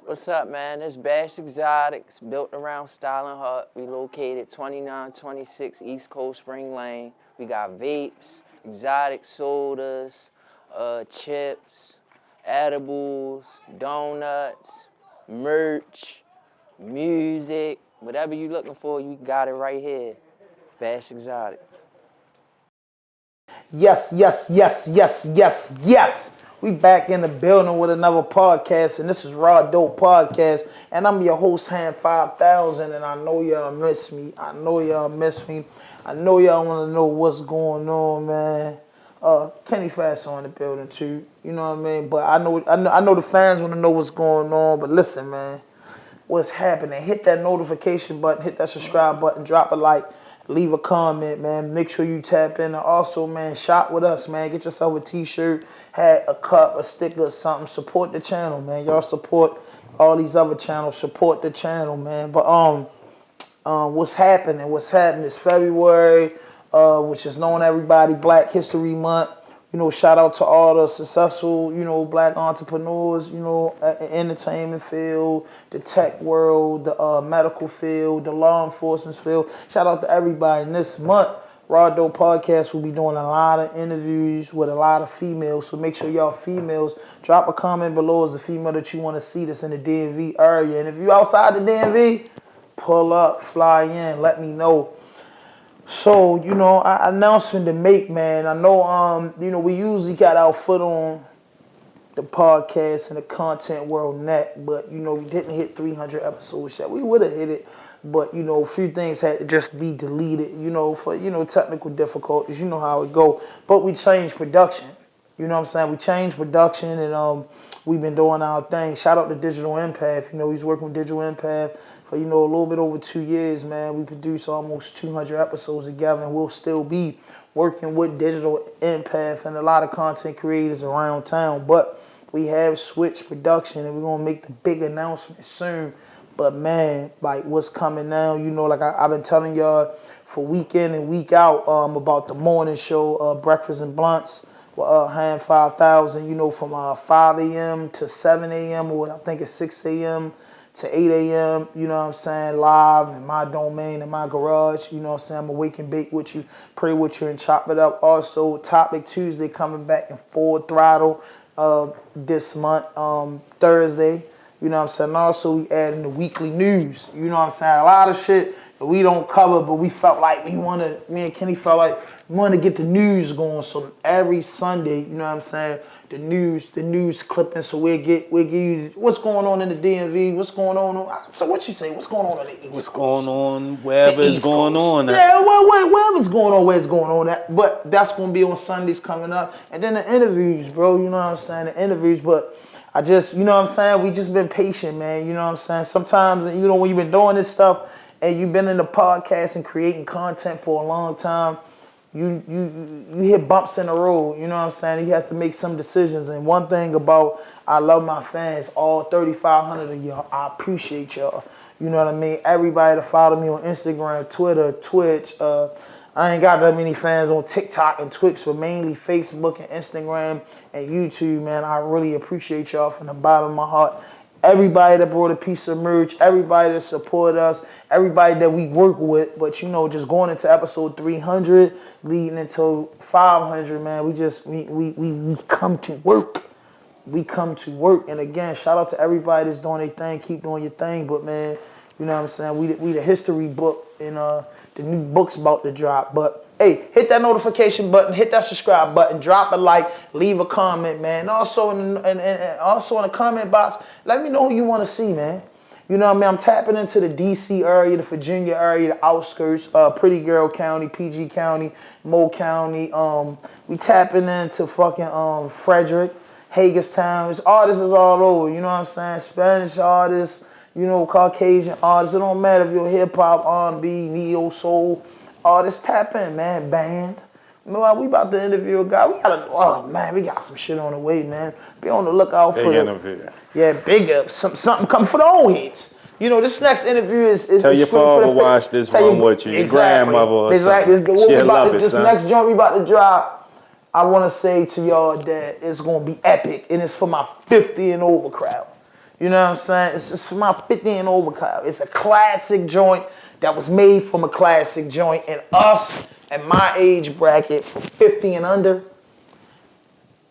What's up, man? It's Bash Exotics, built around Styling Hut. We located 2926 East Coast Spring Lane. We got vapes, exotic sodas, chips, edibles, donuts, merch, music. Whatever you looking for, you got it right here. Bash Exotics. Yes. We back in the building with another podcast, and this is RAWDOPE Podcast, and I'm your host, Hand 5000, and I know y'all miss me. I know y'all want to know what's going on, man. Kenny Fast on the building too, you know what I mean? But I know the fans want to know what's going on, but listen, man, what's happening? Hit that notification button, hit that subscribe button, drop a like, leave a comment, man. Make sure you tap in. And also, man, shop with us, man. Get yourself a t-shirt, hat, a cup, a sticker, or something. Support the channel, man. Y'all support all these other channels. Support the channel, man. But what's happening? It's February, which is known to everybody, Black History Month. You know, shout out to all the successful, you know, black entrepreneurs, you know, entertainment field, the tech world, the medical field, the law enforcement field. Shout out to everybody. And this month, RAWDOPE Podcast will be doing a lot of interviews with a lot of females. So make sure y'all females drop a comment below as a female that you want to see that's in the DMV area. And if you outside the DMV, pull up, fly in, let me know. So, you know, announcement to make, man. I know, you know, we usually got our foot on the podcast and the content world net, but, you know, we didn't hit 300 episodes yet. We would have hit it, but, you know, a few things had to just be deleted, you know, for, you know, technical difficulties. You know how it go. But we changed production. You know what I'm saying? We changed production, and we've been doing our thing. Shout out to Digital Empath. You know, he's working with Digital Empath for, you know, a little bit over 2 years, man. We produced almost 200 episodes together, and we'll still be working with Digital Empath and a lot of content creators around town. But we have switched production, and we're going to make the big announcement soon. But, man, like, what's coming now, you know, like I've been telling y'all for week in and week out about the morning show, Breakfast and Blunts. Hand 5000, you know, from 5 a.m. to 7 a.m. or I think it's 6 a.m. to 8 a.m., you know what I'm saying, live in my domain, in my garage, you know what I'm saying. I'm going to wake and bake with you, pray with you, and chop it up. Also, Topic Tuesday coming back in full throttle this month, Thursday, you know what I'm saying. Also, we adding the weekly news, you know what I'm saying. A lot of shit that we don't cover, but we felt like me and Kenny felt like we wanted to get the news going. So every Sunday, you know what I'm saying, the news clipping. So we'll give you what's going on in the DMV, what's going on. So what you say? What's going on in the East Coast? What's going on wherever it's going on. Yeah, wherever's going on, where it's going on. But that's gonna be on Sundays coming up, and then the interviews, bro. You know what I'm saying? The interviews, but. I just, you know what I'm saying? We just been patient, man. You know what I'm saying? Sometimes, you know, when you've been doing this stuff and you've been in the podcast and creating content for a long time, you hit bumps in the road. You know what I'm saying? You have to make some decisions. And one thing about, I love my fans, all 3,500 of y'all. I appreciate y'all. You know what I mean? Everybody that follow me on Instagram, Twitter, Twitch. I ain't got that many fans on TikTok and Twitch, but mainly Facebook and Instagram and YouTube, man. I really appreciate y'all from the bottom of my heart. Everybody that brought a piece of merch, everybody that support us, everybody that we work with. But, you know, just going into episode 300, leading into 500, man, we come to work. We come to work. And, again, shout out to everybody that's doing their thing. Keep doing your thing. But, man, you know what I'm saying? We the history book, and the new book's about to drop. But, hey, hit that notification button, hit that subscribe button, drop a like, leave a comment, man. And also in the comment box, let me know who you want to see, man. You know what I mean? I'm tapping into the D.C. area, the Virginia area, the outskirts, Pretty Girl County, PG County, Mo County. We tapping into fucking Frederick, Hagerstown. It's artists is all over, you know what I'm saying? Spanish artists, you know, Caucasian artists. It don't matter if you're hip-hop, R&B, neo-soul artists. Tap in, man. Band. You know what? We about to interview a guy. We got some shit on the way, man. Be on the lookout for it. Yeah, big up. Something coming for the old heads. You know, this next interview is tell your father watch this one with you. Your grandmother. Exactly. This next joint we about to drop, I want to say to y'all that it's going to be epic, and it's for my 50 and over crowd. You know what I'm saying? It's just for my 50 and over crowd. It's a classic joint that was made from a classic joint. And us at my age bracket from 50 and under,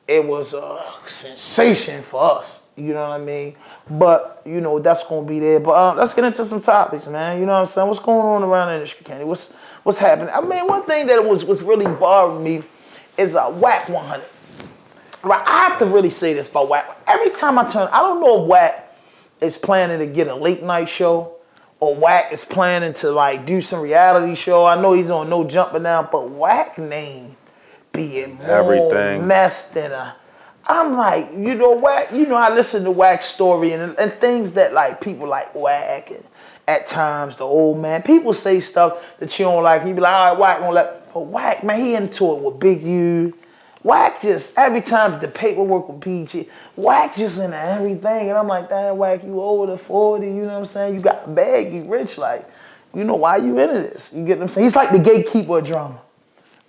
it was a sensation for us. You know what I mean? But, you know, that's going to be there. But let's get into some topics, man. You know what I'm saying? What's going on around the industry, Kenny? What's happening? I mean, one thing that was really bothering me is Whack 100. Right, I have to really say this about Whack. Every time I don't know if Whack is planning to get a late night show or Whack is planning to like do some reality show. I know he's on No Jumper now, but Whack name being more everything messed than I'm like, you know, Whack, you know, I listen to Whack's story and things that like people like Whack and at times the old man. People say stuff that you don't like. You be like, all right, Whack won't let, but Whack, man, he into it with Big U. Whack just, every time the paperwork with PG, Whack just into everything. And I'm like, damn, Whack, you older, 40, you know what I'm saying? You got a bag, you rich, like, you know, why you into this? You get what I'm saying? He's like the gatekeeper of drama.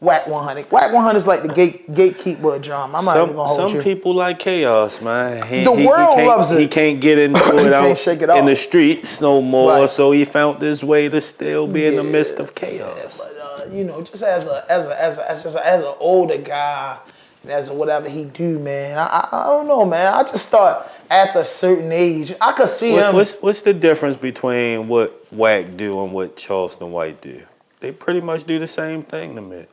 Whack 100. Whack 100 is like the gatekeeper of drama. I'm not even gonna hold you. Some people like chaos, man. The world loves it. He can't get into it out shake it off. in the streets no more, Right. So he found this way to still be in the midst of chaos. Yeah, but you know, just as an older guy, and as a whatever he do, man, I don't know, man. I just thought after a certain age, I could see him. What's the difference between what Whack do and what Charleston White do? They pretty much do the same thing to me.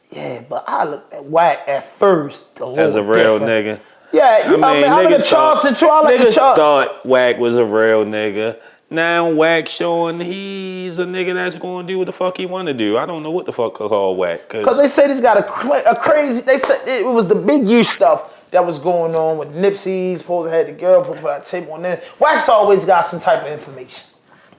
Yeah, but I looked at Whack at first As a real nigga. Yeah, you know, I'm in Charleston too. I like niggas Charleston. thought Whack was a real nigga. Now Whack showing he's a nigga that's going to do what the fuck he want to do. I don't know what the fuck to call Whack. Because they said he's got a crazy, they said it was the Big U stuff that was going on with Nipsey's, supposed to have the girl, supposed to put that tape on there. Whack's always got some type of information.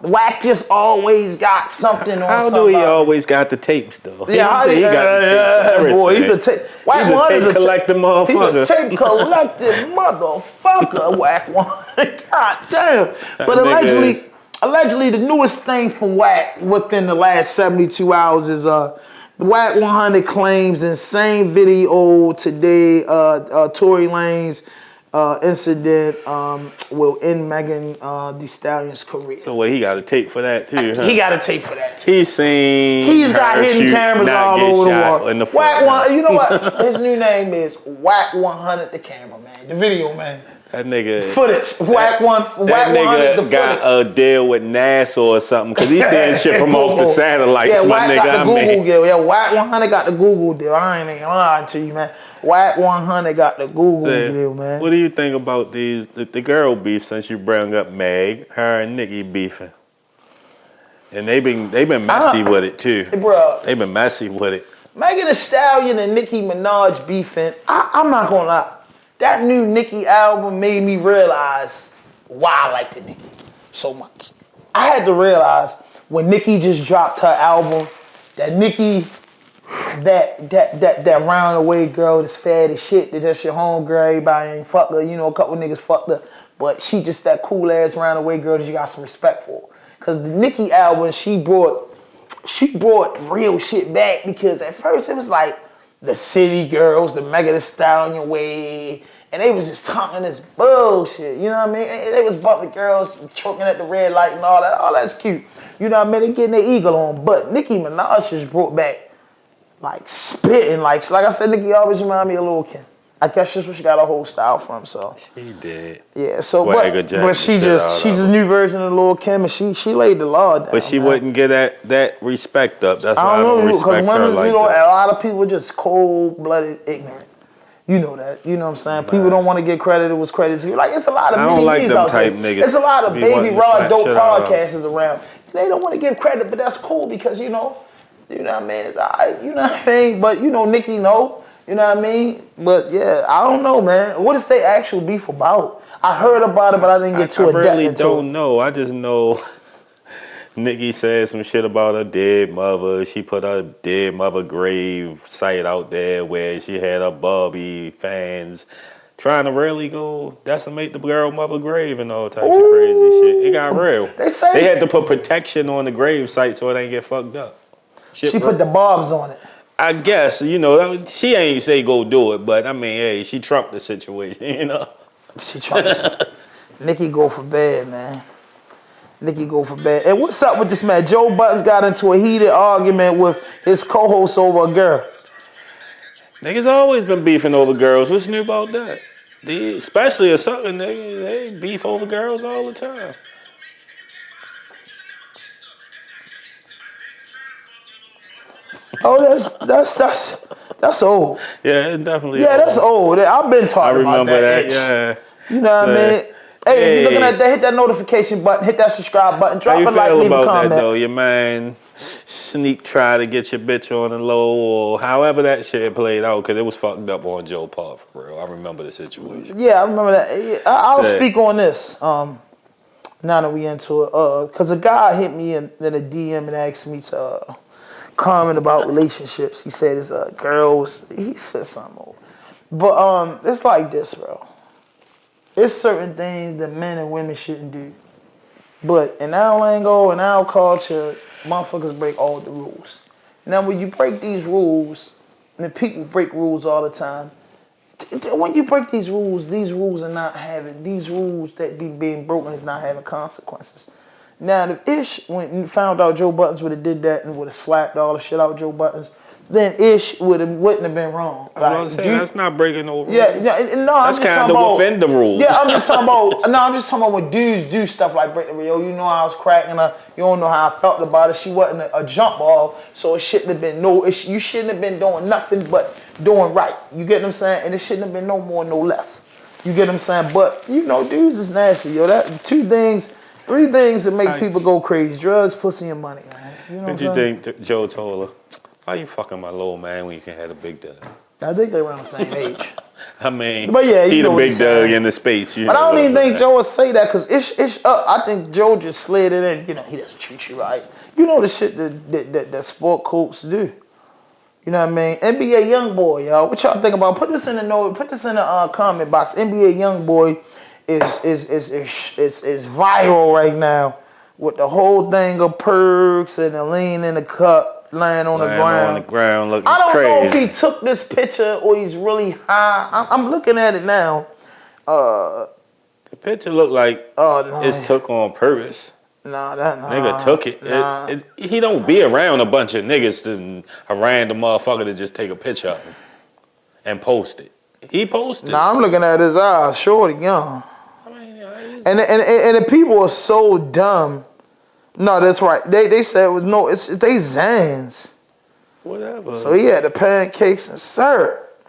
Whack just always got something on How somebody. do he always got the tapes though? Yeah, he got the tapes. Boy, he's a tape. Whack He's one a is tape collecting motherfucker. He's a tape collecting motherfucker. Whack one. God damn. But allegedly, the newest thing from Whack within the last 72 hours is Whack 100 claims in same video today, Tory Lanez incident will end Megan Thee Stallion's career. So he got a tape for that too, huh? He got a tape for that too. He's got hidden cameras all over the world. In the Whack 100, you know what? His new name is Whack 100, the cameraman, the video man. That nigga footage. Whack 100, the footage. Got a deal with NASA or something because he's seeing shit from off the satellites. Yeah, my Whack nigga, got the Google deal. Yeah, Whack 100 got the Google deal. I ain't gonna lie to you, man. Whack 100 got the Google deal, man. What do you think about the girl beef since you brought up Meg, her and Nicki beefing? And they've been messy with it too. Bro, they've been messy with it. Megan Thee Stallion and Nicki Minaj beefing. I'm not gonna lie. That new Nicki album made me realize why I like the Nicki so much. I had to realize when Nicki just dropped her album, that Nicki, that roundaway girl that's fat as shit, that just your homegirl, everybody ain't fuck her, you know, a couple niggas fucked her, but she just that cool ass roundaway girl that you got some respect for. Cause the Nicki album, she brought real shit back because at first it was like, the city girls, the Megan Thee Stallion way, and they was just talking this bullshit, you know what I mean? They was bumping girls, choking at the red light and all that. Oh, that's cute. You know what I mean? They getting their eagle on. But Nicki Minaj just brought back, like, spitting. Like I said, Nicki always remind me of Lil' Kim. I guess that's where she got her whole style from, so. She did. Yeah, so, but she's a new version of Lil' Kim, and she laid the law down. But she wouldn't get that respect up. That's why I don't respect her like that. A lot of people are just cold-blooded ignorant. You know that. You know what I'm saying? Man. People don't want to get credit. It was credit to you. Like, it's a lot of mini-me's out there. Niggas. It's a lot of baby RAWDOPE podcasts around. They don't want to give credit, but that's cool because, you know what I mean? It's all right. You know what I mean? But, you know, Nicki know. You know what I mean? But, yeah, I don't know, man. What is their actual beef about? I heard about it, but I didn't get too adept into it. I really don't know. I just know Nicki said some shit about her dead mother. She put her dead mother grave site out there where she had her Barbie fans trying to really go decimate the girl mother grave and all types of crazy shit. It got real. They had to put protection on the grave site so it ain't get fucked up. She put the barbs on it. I guess, you know, she ain't say go do it, but I mean, hey, she trumped the situation, you know. She trumped it. Nikki go for bad, man. Nikki go for bad. And what's up with this man? Joe Buttons got into a heated argument with his co-host over a girl. Niggas always been beefing over girls. What's new about that? Especially a Southern nigga, they beef over girls all the time. Oh, that's old. Yeah, it definitely. Yeah, that's old. I've been talking about that. I remember that. Yeah. You know what I mean? Hey, if you're looking at that, hit that notification button, hit that subscribe button, drop a like, leave a comment. How you feel about that though? Your man sneak try to get your bitch on the low, or however that shit played out, because it was fucked up on Joe part for real. I remember the situation. Yeah, I remember that. I'll speak on this. Now that we into it, because a guy hit me in a DM and asked me to comment about relationships. He said his girls. He said something. But it's like this, bro. There's certain things that men and women shouldn't do. But in our lingo, in our culture, motherfuckers break all the rules. Now, when you break these rules, and people break rules all the time, when you break these rules are not having, these rules that be being broken is not having consequences. Now, if Ish, when you found out Joe Buttons would have did that and would have slapped all the shit out of Joe Buttons, then Ish wouldn't have been wrong. Like, that's not breaking no rules. Yeah, no, that's kind of within the rules. Yeah, I'm just talking about when dudes do stuff like break the rule. You know I was cracking her. You don't know how I felt about it. She wasn't a jump ball, so it shouldn't have been you shouldn't have been doing nothing but doing right. You get what I'm saying? And it shouldn't have been no more, no less. You get what I'm saying? But dudes is nasty, yo. That three things that make people go crazy: drugs, pussy, and money. Man. You know what you think Joe told her? Why you fucking my little man when you can have a big dog? I think they around the same age. I mean, but yeah, he the big dog in the space. But I don't even think Joe would say that because Ish up. I think Joe just slid it in. He doesn't treat you right. You know the shit that sport coats do. You know what I mean? NBA Youngboy, y'all. What y'all think about? Put this in the comment box. NBA Youngboy is viral right now with the whole thing of perks and the lean in the cup. Lying on the ground looking crazy. I don't know if he took this picture or he's really high. I'm looking at it now. The picture looked like it's took on purpose. Nigga took it. He don't be around a bunch of niggas and a random motherfucker to just take a picture of him and post it. He posted. I'm looking at his eyes. Shorty young. And the people are so dumb. No, that's right. They said it was they Zans. Whatever. So he had the pancakes and syrup.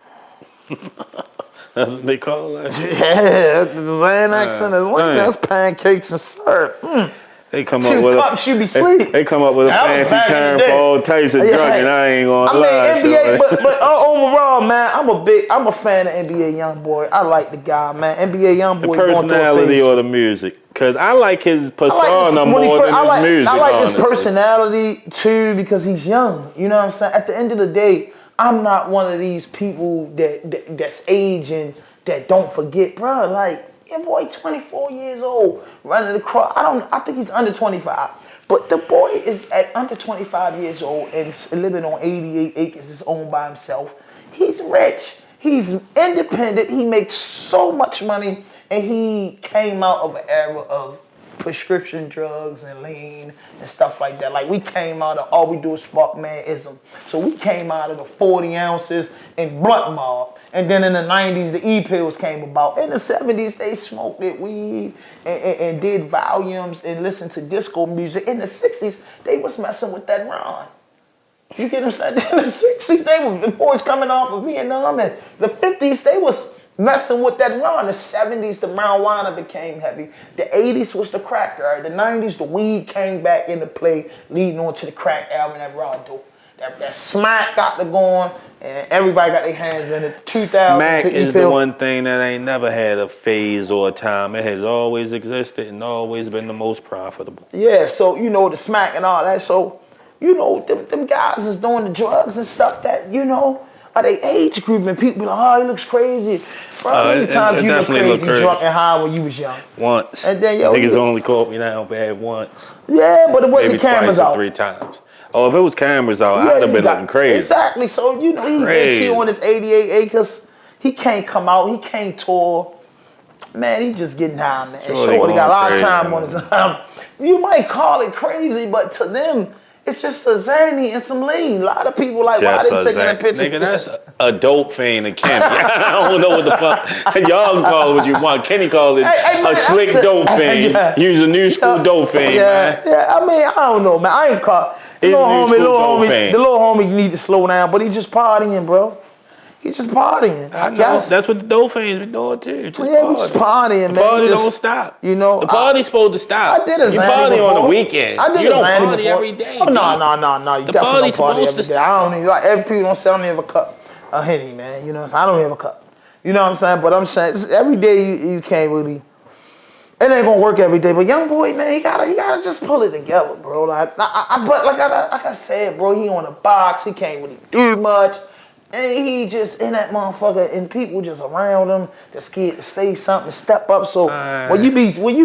That's what they call that shit. Yeah, the Zan accent is one. That's pancakes and syrup. They come up with cups, you be sleep. They come up with a fancy term for all types of drug, and I ain't gonna lie. NBA, but overall, man, I'm a fan of NBA Youngboy. I like the guy, man. NBA Youngboy. The personality or the music? Because I like his persona more than his music. I like his personality too because he's young. You know what I'm saying? At the end of the day, I'm not one of these people that's aging that don't forget, bro. Like. Your boy 24 years old, running across. I think he's under 25. But the boy is at under 25 years old and living on 88 acres, is owned by himself. He's rich. He's independent. He makes so much money. And he came out of an era of prescription drugs and lean and stuff like that. Like we came out of all we do is spark manism. So we came out of the 40 ounces and blunt mob. And then in the 90s, the E-pills came about. In the 70s, they smoked it, weed and did volumes and listened to disco music. In the 60s, they was messing with that Ron. You get what I'm saying? In the 60s, the boys coming off of Vietnam. And the 50s, they was messing with that Ron. The 70s, the marijuana became heavy. The 80s was the crack era. The 90s, the weed came back into play, leading on to the crack era and that RAWDOPE. That smack got to going, and everybody got their hands in it. 2000. Smack is the one thing that ain't never had a phase or a time. It has always existed and always been the most profitable. Yeah, so the smack and all that. So them guys is doing the drugs and stuff that are they age group and people be like, oh, he looks crazy. Bro, how many times you look crazy, drunk and high when you was young? Once. And then niggas only caught me down bad once. Yeah, but it wasn't maybe cameras twice out. Or 3 times. Oh, if it was cameras out, I'd have been looking crazy. Exactly. So, he gets you on his 88 acres. He can't come out. He can't tour. Man, he just getting high, man. Shorty Shorty got a lot of crazy, time on his arm. You might call it crazy, but to them, it's just a Zanny and some lean. A lot of people like, Just why they taking a picture? Nigga, that's a dope fiend to Kenny. I don't know what the fuck. Y'all can call it what you want. Kenny called it Hey, man, a slick dope fiend. Yeah. Use a new school dope fiend, man. Yeah. I mean, I don't know, man. I ain't caught. The He's little a new homie, school dope fiend. the little homie need to slow down, but he just partying, bro. He just partying. I know. guess. That's what the dope fiends be doing too. Just Yeah, we just partying, man. The party Just, don't stop. You know, The party's supposed to stop. I did a You Zanny party before. on the weekend. I did You a don't Zanny party before. every day. Oh, no. You The definitely don't party's party supposed every to day. I don't even, like, every people don't say I don't have a cup of Henny, man. You know what I'm saying? I don't have a cup. You know what I'm saying? But I'm saying, every day you can't really, it ain't gonna work every day. But young boy, man, he gotta just pull it together, bro. Like, but like I said, bro, he on the box. He can't really do much. And he just in that motherfucker, and people just around him, they're scared to say something, step up. So when you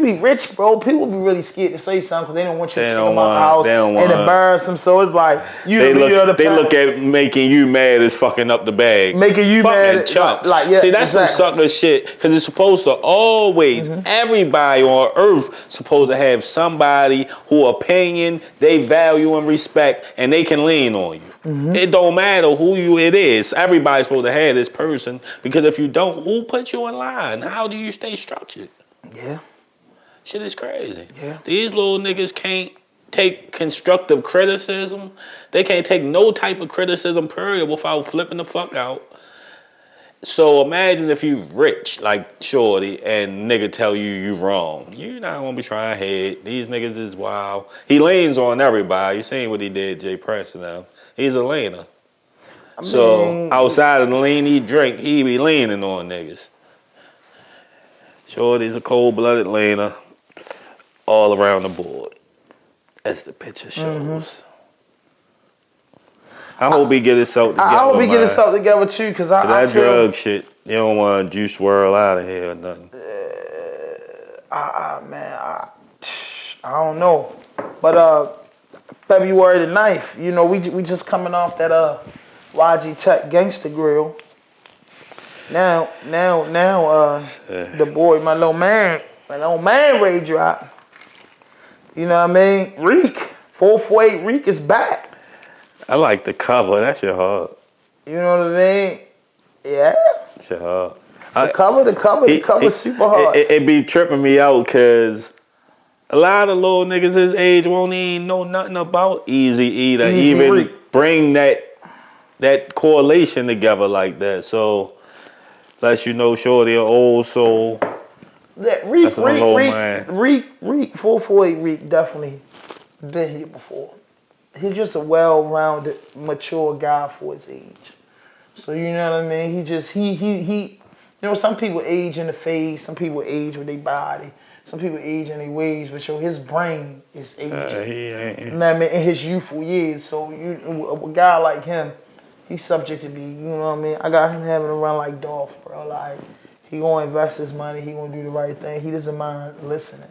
be rich, bro, people be really scared to say something because they don't want you to kick them out the house and embarrass them. So it's like they look at making you mad as fucking up the bag, making you mad, chumps. Like yeah, see, that's some sucker shit because it's supposed to always everybody on earth supposed to have somebody who opinion they value and respect, and they can lean on you. It don't matter who it is. Everybody's supposed to have this person because if you don't, who put you in line? How do you stay structured? Yeah. Shit is crazy. Yeah. These little niggas can't take constructive criticism. They can't take no type of criticism, period, without flipping the fuck out. So imagine if you rich like Shorty and nigga tell you wrong. You not gonna be trying to hate. These niggas is wild. He leans on everybody. You seen what he did, Jay Preston now. He's a leaner. So outside of the lean he drink, he be leaning on niggas. Shorty's a cold-blooded leaner all around the board, as the picture shows. I hope he get himself together. I hope he get himself together too, because I feel drug shit. You don't want to juice swirl out of here or nothing. Man, I don't know, but February the 9th, you know, we just coming off that YG Tech Gangsta Grill. Now, the boy, my little man Ray drop. You know what I mean? Reek, 448 Reek is back. I like the cover. That shit hard. You know what I mean? Yeah. That shit hard. The cover's super hard. It be tripping me out because a lot of little niggas his age won't even know nothing about Easy E to even Reek. Bring that correlation together like that. So, lets you know Shorty an old soul. That Reek, 448 Reek definitely been here before. He's just a well-rounded, mature guy for his age. So you know what I mean? He you know, some people age in the face, some people age with their body, some people age in their ways, but his brain is aging. You know what I mean? In his youthful years. So a guy like him, he's subject to be, you know what I mean? I got him having to run like Dolph, bro. Like, he gonna invest his money, he gonna do the right thing. He doesn't mind listening.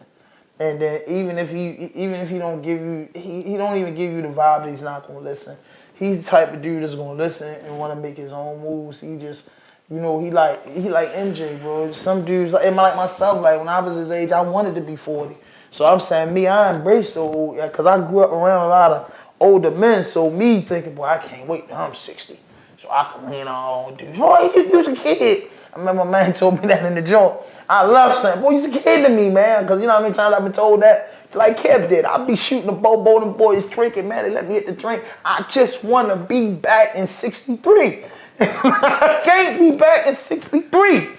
And then even if he don't give you, he don't even give you the vibe that he's not gonna listen. He's the type of dude that's gonna listen and wanna make his own moves. He just, you know, he like MJ, bro. Some dudes like myself, like when I was his age, I wanted to be 40. So I'm saying I embraced the old, because I grew up around a lot of older men. So me thinking, boy, I can't wait till I'm 60, so I can lean on dudes. Boy, you was a kid. I remember my man told me that in the joint. I love saying, boy, you's a kid to me, man. Because you know how many times I've been told that? Like Kev did. I'll be shooting the bobo, them boys drinking, man. They let me hit the drink. I just want to be back in 63. I can't be back in 63.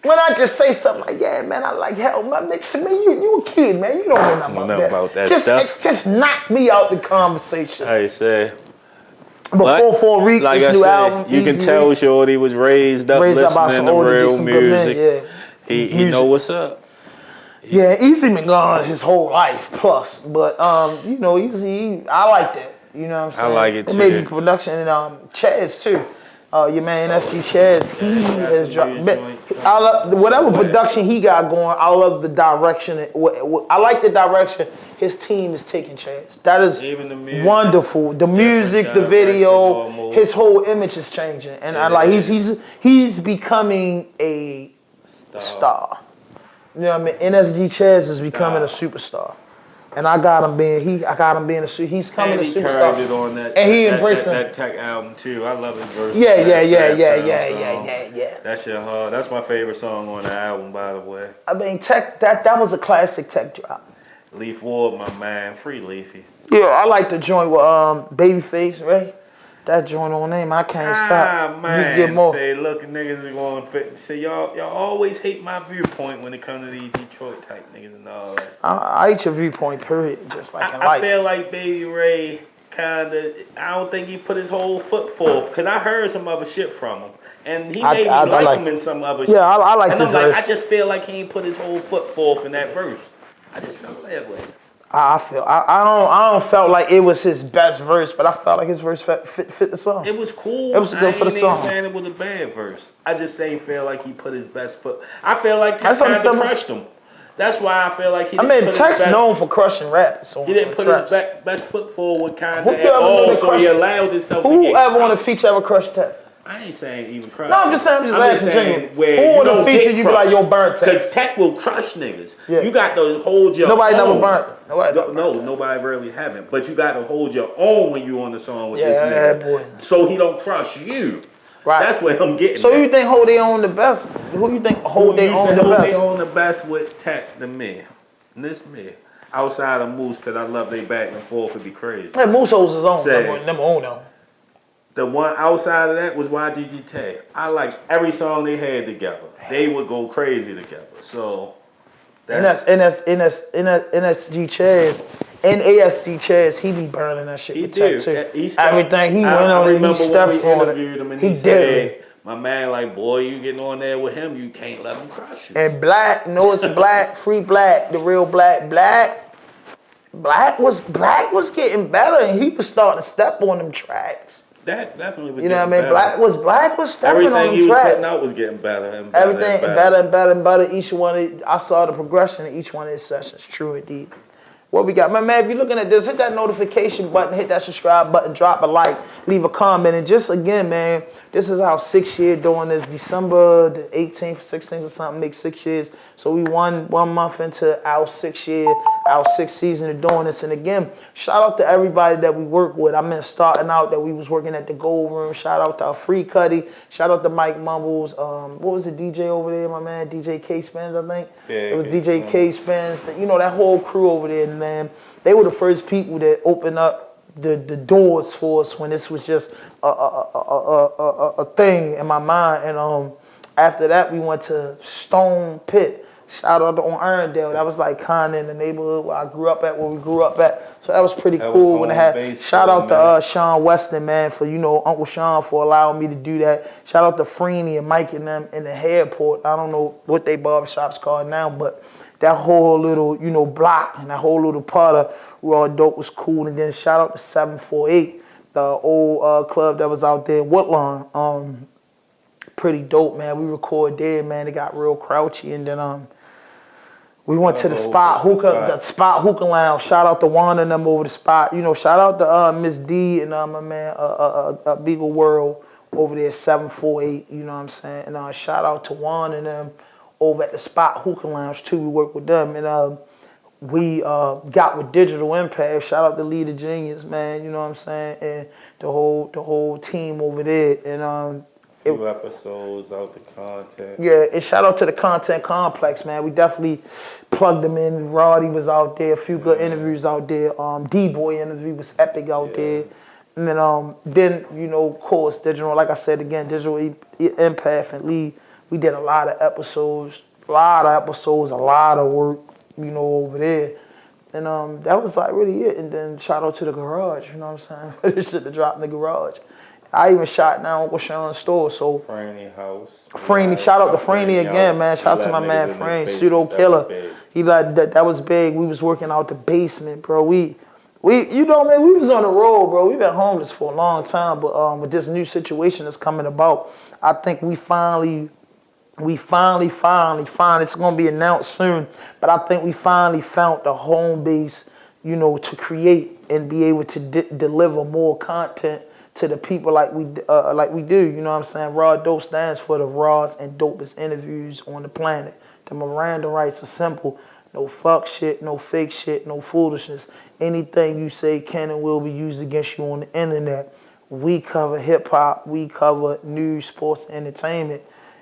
When I just say something like, yeah, man, I like hell. My nigga, man, you a kid, man. You don't know nothing about that. Just knock me out the conversation. I say. Before 4 Reek, like this I new said, album, you can tell Shorty was raised up listening to real music. He know what's up. Yeah, Easy been gone his whole life plus, but you know, Easy, I like that. You know what I'm saying? I like it too. Maybe production and Chaz too. Your man SG Chaz, he has dropped. I love whatever production he got going. I love the direction. I like the direction his team is taking. Chaz, that is wonderful. The music, the video, his whole image is changing, and I like he's becoming a star. You know what I mean? NSG Chaz is becoming a superstar. And I got him being he's coming a superstar. It on that, and he embracing that Tech album too. I love his verse. Yeah. That shit hard. That's my favorite song on the album, by the way. I mean, Tech that was a classic Tech drop. Leaf Ward, my man, free Leafy. Yeah, I like the joint with Babyface, right? That joint on name, I can't stop. Man. You get more. Say, look, niggas are going fit. Say, y'all always hate my viewpoint when it comes to these Detroit type niggas and all that stuff. I hate your viewpoint, period. Just like in life. I feel like Baby Ray kinda. I don't think he put his whole foot forth because I heard some other shit from him, and he made me like him in some other shit. Yeah, I like and this verse. I just feel like he ain't put his whole foot forth in that verse. I just felt that way. I don't felt like it was his best verse, but I felt like his verse fit the song. It was cool. It was good for the song. I ain't saying it was a bad verse. I just ain't feel like he put his best foot. I feel like Tex kind of crushed him. That's why I feel like he didn't put his Tex known for crushing rappers. He didn't put his best foot forward kind of at all, so he allowed himself to get Whoever want to feature ever crush Tex? I ain't saying even crush. No, I'm just asking genuine. Who want to feature you be like, yo, burn Tex? Because Tech will crush niggas. Yeah. You got to hold your Nobody own. never burnt. Nobody really haven't. But you got to hold your own when you on the song with this Yeah, nigga. boy. So he don't crush you. Right. That's what I'm getting So at. you think Hold They Own the best? Who you think Hold They Own the best? They own the best with Tech than me. And this me. Outside of Moose, because I love they back and forth, it'd be crazy. Hey, Moose holds his own. Number own them. The one outside of that was YGG Tag. I like every song they had together. They would go crazy together. So that's NSG Chaz, NASG Chaz, he be burning that shit. He with did. Tech too. He stepped, everything he went on it, he steps on it. Him and he said, did. My man, like, boy, you getting on there with him, you can't let him crush you. And Black, it's Black, free Black, the real Black. Black was getting better, and he was starting to step on them tracks. That definitely was. You know what I mean? Better. Black was stepping Everything on them he was tracks. putting out was getting better and better. Everything better and better. Each one, I saw the progression in each one of his sessions. True indeed. What we got? My man, if you're looking at this, hit that notification button, hit that subscribe button, drop a like, leave a comment. And just again, man, this is our 6th year doing this. December the 18th, 16th or something, makes 6 years. So we one month into our 6th year, our 6th season of doing this. And again, shout out to everybody that we work with. I mean, starting out that we was working at the Gold Room. Shout out to our Free Cuddy. Shout out to Mike Mumbles. What was the DJ over there, my man? DJ K Spins, I think. Yeah, it was DJ K Spins. You know, that whole crew over there, man. They were the first people that opened up the doors for us when this was just a thing in my mind. And after that, we went to Stone Pit. Shout out on Irondale. That was like kind of in the neighborhood where I grew up at, where we grew up at. So that was pretty cool. When they had shout out to Sean Weston, man, for Uncle Sean for allowing me to do that. Shout out to Freeney and Mike and them in the airport. I don't know what they barbershop's called now, but that whole little block and that whole little part of Raw Dope was cool. And then shout out to 748, the old club that was out there in Woodlawn. Pretty dope, man. We record there, man. It got real crouchy, and then we went to the spot hookah lounge. Shout out to Wanda and them over the spot. Shout out to Miss D and my man Beagle World over there, 748. You know what I'm saying? And shout out to Wanda and them over at the spot hookah lounge too. We work with them, and we got with Digital Impact. Shout out to Leader Genius, man. You know what I'm saying? And the whole team over there, and 2 episodes out the content. Yeah, and shout out to the Content Complex, man. We definitely plugged them in. Roddy was out there, a few good interviews out there. D-Boy interview was epic out there. And then, of course, Digital, like I said again, Digital Empath and Lee, we did a lot of episodes, a lot of work, over there. And that was like really it. And then shout out to the garage, you know what I'm saying? This shit to drop in the garage. I even shot down Uncle Sean's store, so Franny house. Shout out to Franny again, man. Shout out to my man Franny, Pseudo Killer. He like that was big. We was working out the basement, bro. We man, we was on the road, bro. We've been homeless for a long time, but with this new situation that's coming about, I think we finally, it's gonna be announced soon, but I think we finally found the home base, to create and be able to deliver more content to the people like we do, you know what I'm saying? Raw Dope stands for the rawest and dopest interviews on the planet. The Miranda rights are simple. No fuck shit, no fake shit, no foolishness. Anything you say can and will be used against you on the internet. We cover hip-hop. We cover news, sports, entertainment.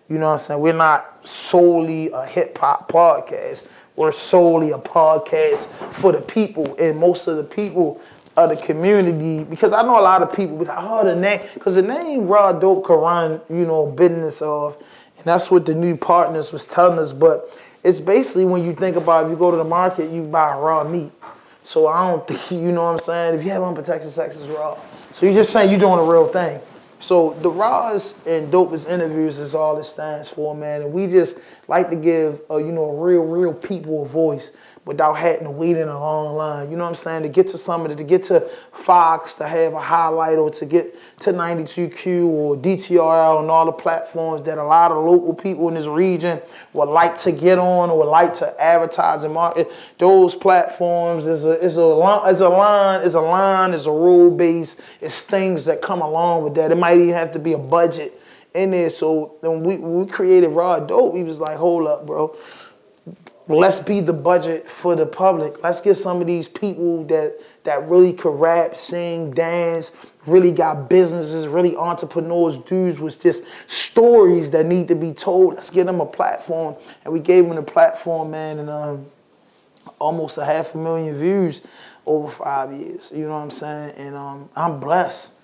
You know what I'm saying? We're not solely a hip-hop podcast. We're solely a podcast for the people, and most of the people of the community, because I know a lot of people, but I heard the name, because the name Raw Dope could run, business of, and that's what the new partners was telling us, but it's basically when you think about, if you go to the market, you buy raw meat. So I don't think, you know what I'm saying, if you have unprotected sex, it's raw. So you're just saying you're doing a real thing. So the Raws and Dopest interviews is all it stands for, man. And we just like to give, real people a voice without having to wait in a long line. You know what I'm saying? To get to somebody, to get to Fox, to have a highlight, or to get to 92Q or DTRL and all the platforms that a lot of local people in this region would like to get on or would like to advertise and market. Those platforms is a rule base. It's things that come along with that. It might even have to be a budget in there. So when we created Raw Dope, we was like, hold up, bro. Let's be the budget for the public. Let's get some of these people that really could rap, sing, dance, really got businesses, really entrepreneurs, dudes with just stories that need to be told. Let's get them a platform. And we gave them the platform, man, and almost 500,000 views over 5 years. You know what I'm saying? And I'm blessed.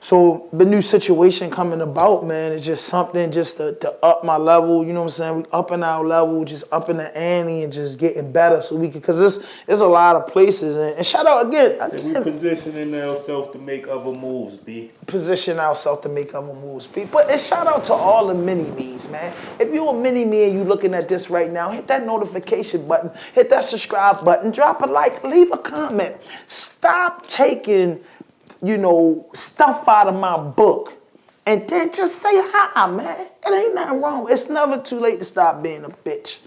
So the new situation coming about, man, is just something just to up my level. You know what I'm saying? We upping our level, just upping the ante and just getting better so we can, because there's a lot of places. And shout out again. We positioning ourselves to make other moves, B. Position ourselves to make other moves, B. But and shout out to all the mini-me's, man. If you're a mini-me and you looking at this right now, hit that notification button, hit that subscribe button, drop a like, leave a comment. Stop taking stuff out of my book, and then just say hi, man. It ain't nothing wrong. It's never too late to stop being a bitch.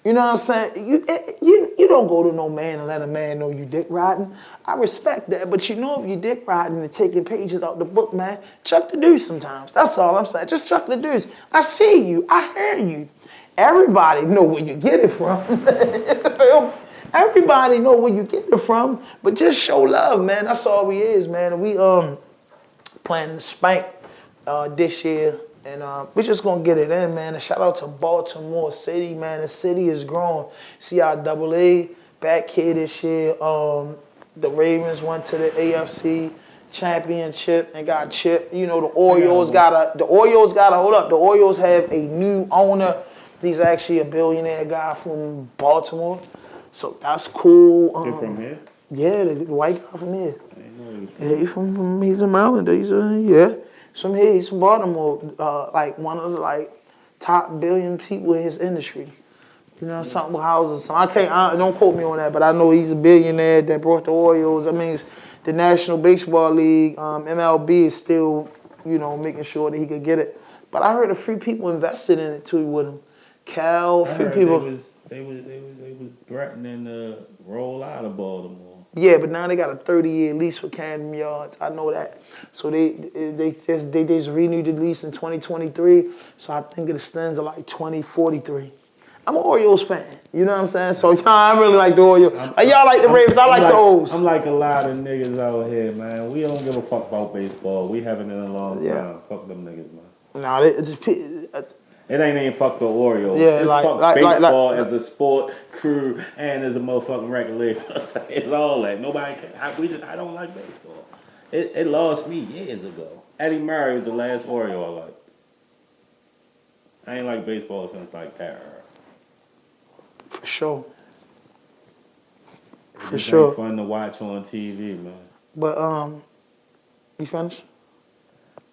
You know what I'm saying? You don't go to no man and let a man know you dick riding. I respect that, but if you dick riding and taking pages out the book, man, chuck the deuce sometimes. That's all I'm saying. Just chuck the deuce. I see you. I hear you. Everybody know where you get it from. Everybody know where you get it from, but just show love, man. That's all we is, man. And we planning to spank this year, and we're just gonna get it in, man. And shout out to Baltimore City, man. The city is growing. CIAA back here this year. The Ravens went to the AFC Championship and got chipped. The Orioles got The Orioles have a new owner. He's actually a billionaire guy from Baltimore. So that's cool. You're from here? Yeah, the white guy from here. I didn't know Yeah, he's in Maryland. He's from here. He's from Baltimore. One of the top billion people in his industry. Something with houses. Don't quote me on that, but I know he's a billionaire that brought the Orioles. That means the National Baseball League, MLB, is still, making sure that he could get it. But I heard a few people invested in it too with him. A few people. They was threatening to roll out of Baltimore. Yeah, but now they got a 30-year lease for Camden Yards. I know that. So they just renewed the lease in 2023. So I think it extends to 2043. I'm an Orioles fan. You know what I'm saying? So I really like the Orioles. Y'all like the Ravens. I like the O's. I'm like a lot of niggas out here, man. We don't give a fuck about baseball. We haven't in a long time. Fuck them niggas, man. Nah, it ain't even fuck the Orioles. Yeah, it's fuck baseball as a sport, crew, and as a motherfucking regulation. It's all that. Nobody can. I don't like baseball. It lost me years ago. Eddie Murray was the last Oriole I liked. I ain't like baseball since that era. For sure. It ain't fun to watch on TV, man. But you finished?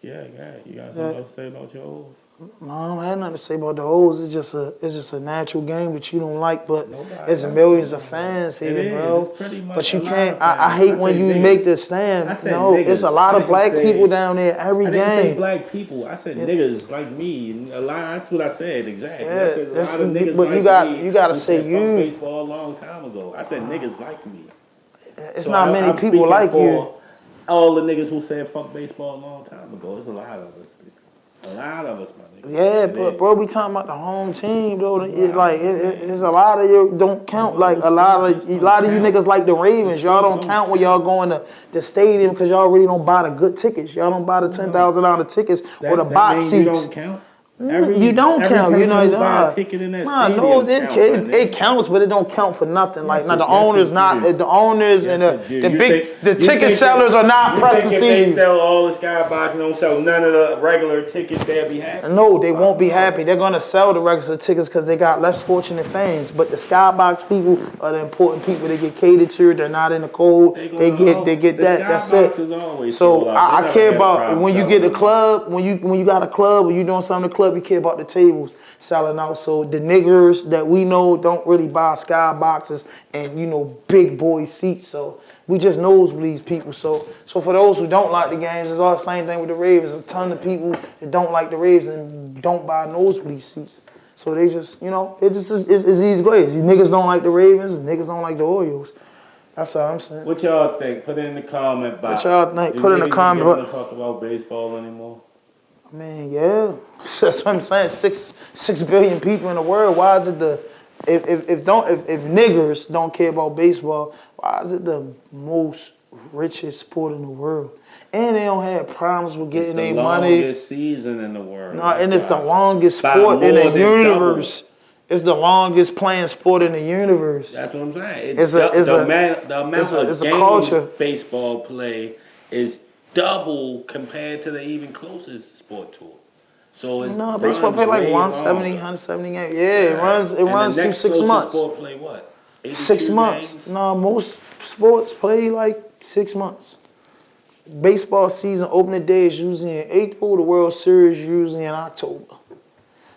Yeah. You got something else to say about your O's? No, I had nothing to say about the O's. It's just a natural game that you don't like, but there's millions of fans here, bro. But you can't. I hate when you make the stand. No, it's a lot of black people down there every game. I didn't say black people. I said niggas like me. A lot. That's what I said exactly. Yeah, I said a lot of niggas but like you gotta say you. Baseball a long time ago. I said niggas like me. It's not many people like you. All the niggas who said fuck baseball a long time ago. There's a lot of us. A lot of us, my nigga. Yeah, but bro, we talking about the home team, though. It's a lot of you don't count. Like a lot of you niggas like the Ravens. Y'all don't count when y'all going to the stadium because y'all really don't buy the good tickets. Y'all don't buy the $10,000 tickets or the box seats. You don't count. You don't count, you know. Buy a ticket in that No, it counts, but it don't count for nothing. Like, now the owners and the ticket sellers are not pressing. If they sell all the skybox and don't sell none of the regular tickets, they'll be happy. No, they won't be happy. They're gonna sell the regular tickets because they got less fortunate fans. But the skybox people are the important people. They get catered to. They're not in the cold. They get that. That's it. So I care about when you get a club. When you got a club or you doing something in the club, you care about the tables selling out. So the niggers that we know don't really buy skyboxes and big boy seats. So we just nosebleeds people. So for those who don't like the games, it's all the same thing with the Ravens. A ton of people that don't like the Ravens and don't buy nosebleed seats. So they just, it's easy ways. You niggas don't like the Ravens, niggas don't like the Orioles. That's all I'm saying. What y'all think? Put it in the comment box. What y'all think? Put in the comment box. Don't talk about baseball anymore. Man, yeah, that's what I'm saying. 6 billion people in the world. Why is it if niggers don't care about baseball? Why is it the most richest sport in the world? And they don't have problems with getting their money. It's the longest season in the world. No, and it's the longest sport in the universe. Double. It's the longest playing sport in the universe. That's what I'm saying. The amount of games culture. Baseball play is double compared to the even closest sport tour. So it's baseball play like 170, 170 games. Yeah, it runs through 6 months. Sport play what? 6 months. Games? No, most sports play like 6 months. Baseball season opening day is usually in April. The World Series usually in October.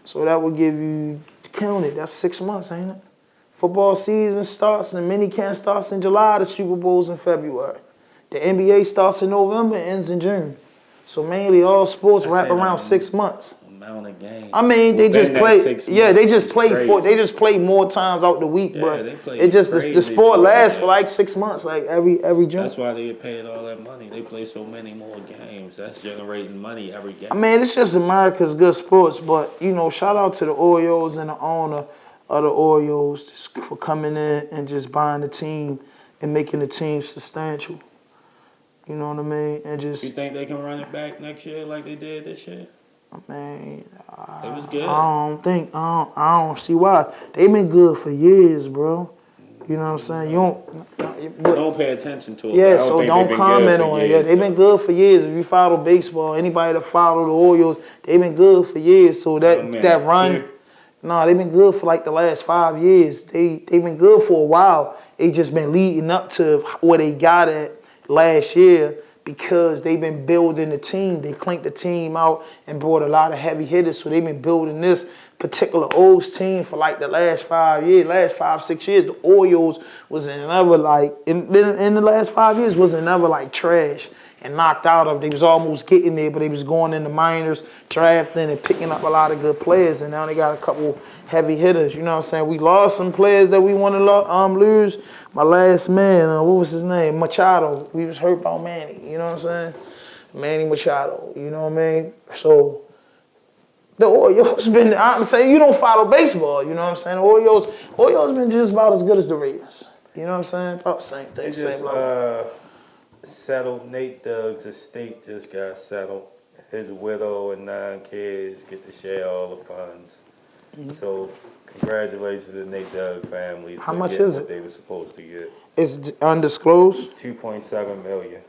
So that would give you, count it, that's 6 months, ain't it? Football season starts and minicamp starts in July. The Super Bowl's in February. The NBA starts in November and ends in June. So mainly all sports wrap around 6 months. Amount of games. I mean, they just play. Yeah, they just play more times out the week. But it just the sport lasts for like 6 months, like every June. That's why they get paid all that money. They play so many more games. That's generating money every game. I mean, it's just America's good sports. But shout out to the Orioles and the owner of the Orioles for coming in and just buying the team and making the team substantial. You know what I mean? And just. You think they can run it back next year like they did this year? I mean, it was good. I don't see why. They've been good for years, bro. You know what I'm saying? Don't pay attention to it. Yeah, so don't comment on it. Yeah, they've been good for years. If you follow baseball, anybody that follow the Orioles, they've been good for years. So that run, they've been good for like the last 5 years. They've been good for a while. They just been leading up to where they got at last year because they've been building the team. They clinked the team out and brought a lot of heavy hitters. So they've been building this particular O's team for like the last 6 years. The Orioles was never like, in the last 5 years, was never like trash and knocked out of. They was almost getting there, but they was going in the minors, drafting and picking up a lot of good players. And now they got a couple heavy hitters. You know what I'm saying? We lost some players that we want to lose. My last man, what was his name? Machado. We was hurt by Manny. You know what I'm saying? Manny Machado. You know what I mean? So the Orioles been. I'm saying you don't follow baseball. You know what I'm saying? The Orioles been just about as good as the Ravens. You know what I'm saying? About the same thing. Same level. Settled. Nate Doug's estate just got settled. His widow and 9 kids get to share all the funds. Mm-hmm. So congratulations to Nate Doug family. How much is it? What they were supposed to get. It's undisclosed. $2.7 million.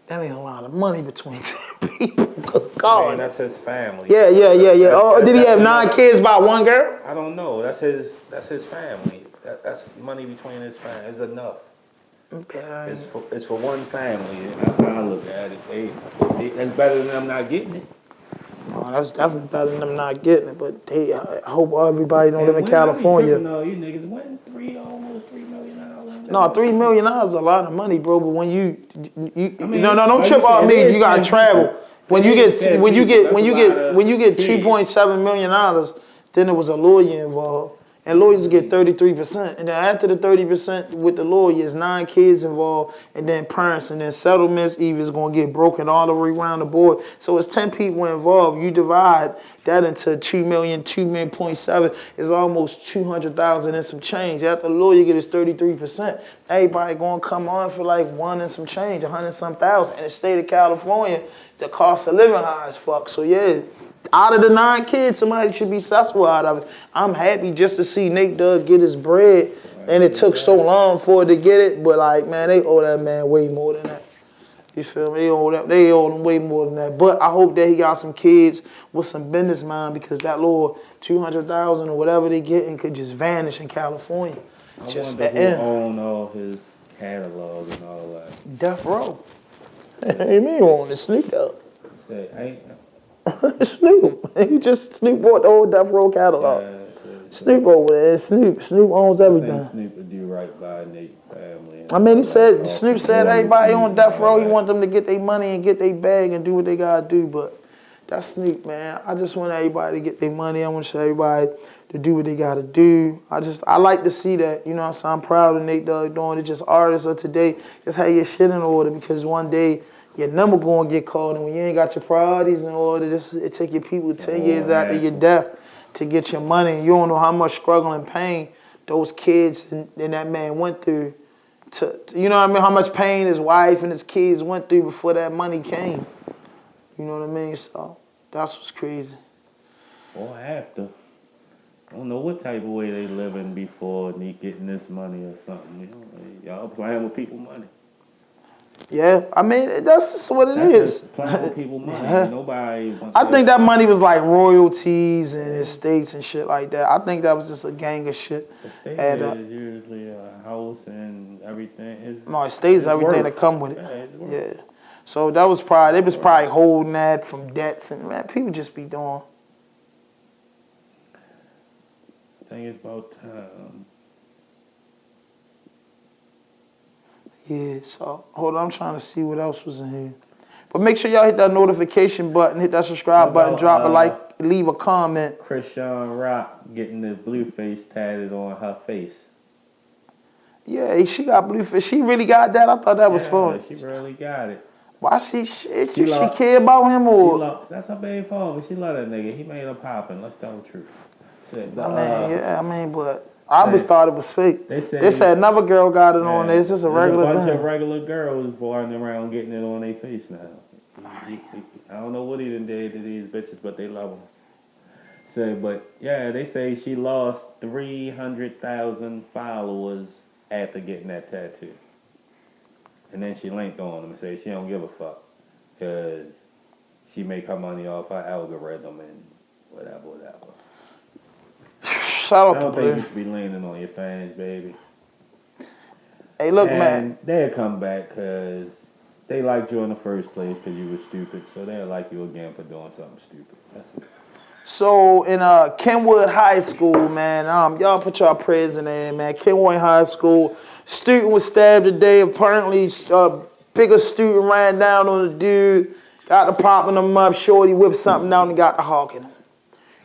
That ain't a lot of money between 10 people. Good God. Man, that's his family. Yeah. Oh, did he have 9 kids by 1 girl? I don't know. That's his family. That's money between his family. It's enough. Yeah. It's for one family. That's how I look at it. That's better than them not getting it. No, that's definitely better than them not getting it. But I hope everybody don't live in California. No, you niggas win almost $3 million. No, $3 million is a lot of money, bro. But when don't trip on me. You gotta travel. When you get $2.7 million, then there was a lawyer involved. And lawyers get 33%. And then after the 30% with the lawyers, 9 kids involved, and then parents, and then settlements either is going to get broken all the way around the board. So it's 10 people involved. You divide that into 2 million, 2.7, is almost 200,000 and some change. After the lawyer get his 33%, everybody going to come on for like 1 and some change, 100 some thousand. In the state of California, the cost of living high as fuck. So yeah, out of the 9 kids, somebody should be successful out of it. I'm happy just to see Nate Dogg get his bread, and it took so long for it to get it. But like, man, they owe that man way more than that. You feel me? They owe him way more than that. But I hope that he got some kids with some business mind, because that little 200,000 or whatever they getting could just vanish in California. I Just wonder the who end. owned all his catalog and all that. Death Row. Hey, me on the Snoop Dogg. Say, Snoop. Snoop bought the whole Death Row catalog. Snoop over there. Snoop owns I everything. think Snoop would do right by Nate's family. I mean, Snoop said everybody on Death Row, he want them to get their money and get their bag and do what they gotta do, but that's Snoop, man. I just want everybody to get their money. I want to show everybody to do what they gotta do. I like to see that, you know what I'm saying? I'm proud of Nate Dogg doing it. Just artists of today, just have your shit in order, because one day your number gonna get called, and when you ain't got your priorities in order, it take your people 10 years after your death to get your money, and you don't know how much struggle and pain those kids and that man went through. You know what I mean? How much pain his wife and his kids went through before that money came. You know what I mean? So that's what's crazy. Or after. I don't know what type of way they living before they getting this money or something. You know, y'all playing with people's money. Yeah, I mean, that's just what it is. Just playing with people's money. Yeah. Nobody wants I think that money was like royalties and estates and shit like that. I think that was just a gang of shit. Estate is usually a house and everything. Estate is everything worth. that come with it. Yeah, it's worth. Yeah. So that was probably, they was probably holding that from debts, and man, people just be doing. I think it's about time. Yeah, so hold on, I'm trying to see what else was in here. But make sure y'all hit that notification button, hit that subscribe button, drop a like, leave a comment. Krishan Rock getting the blue face tatted on her face. Yeah, she got blue face. She really got that? I thought that was fun. She really got it. Why she care about him, or? That's her baby father. She love that nigga. He made her popping. Let's tell the truth. But I always thought it was fake. They said another girl got it on there. It's just a regular thing. There's a bunch of regular girls running around getting it on their face now. I don't know what he done did to these bitches, but they love him. But yeah, they say she lost 300,000 followers after getting that tattoo. And then she linked on them and said she don't give a fuck, because she make her money off her algorithm and whatever. Shout out I don't to think her. you should be leaning on your fans, baby. Hey, look, and man. They'll come back because they liked you in the first place because you were stupid. So they'll like you again for doing something stupid. That's it. So in Kenwood High School, man, y'all put y'all prayers in there, man. Kenwood High School, student was stabbed today. Apparently, bigger student ran down on the dude, got to popping him up. Shorty whipped something out and got to hawking him.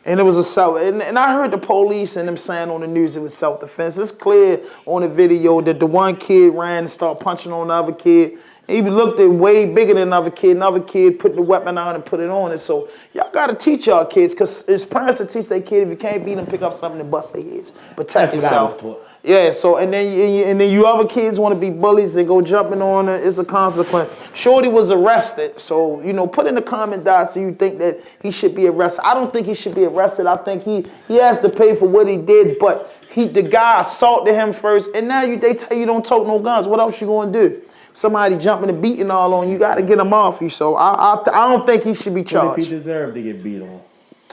And it was a self. And I heard the police and them saying on the news it was self-defense. It's clear on the video that the one kid ran and started punching on the other kid. And he looked at way bigger than another kid. Another kid put the weapon on and put it on it. So y'all got to teach y'all kids, because it's parents to teach their kids, if you can't beat them, pick up something and bust their heads. Protect yourself. Yeah, so and then you other kids want to be bullies, they go jumping on it, it's a consequence. Shorty was arrested, so put in the comment dots so you think that he should be arrested. I don't think he should be arrested. I think he has to pay for what he did, but the guy assaulted him first, and now they tell you don't tote no guns. What else you gonna do? Somebody jumping and beating all on you, got to get him off you. So I don't think he should be charged. What if he deserved to get beat on?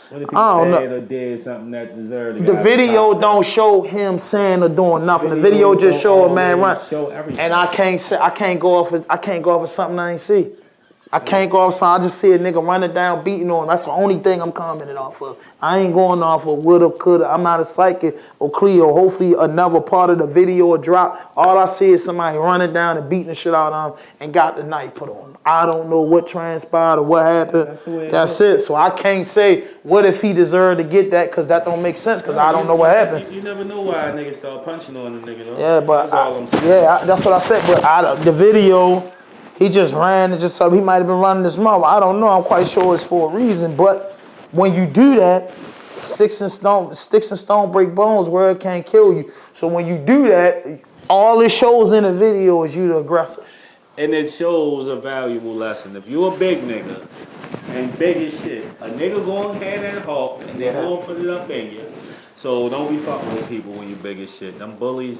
What if he said or did something that deserved to get The video don't show him saying or doing nothing. The video just show a man run. And I can't go off of something I ain't see. I can't go outside. I just see a nigga running down, beating on. That's the only thing I'm commenting off of. I ain't going off of woulda, coulda. I'm not a psychic or Cleo. Hopefully another part of the video will drop. All I see is somebody running down and beating the shit out of him and got the knife put on him. I don't know what transpired or what happened. That's it. So I can't say what if he deserved to get that because that don't make sense because I don't know what happened. You never know why a nigga start punching on the nigga, though. Yeah, but that's all I'm saying. that's what I said. But the video, he just ran and just he might have been running his mouth. I don't know. I'm quite sure it's for a reason. But when you do that, sticks and stone break bones. Where it can't kill you. So when you do that, all it shows in the video is you the aggressor. And it shows a valuable lesson. If you a big nigga and big as shit, a nigga gonna have that hawk and they gonna put it up in you. So don't be fucking with people when you big as shit. Them bullies,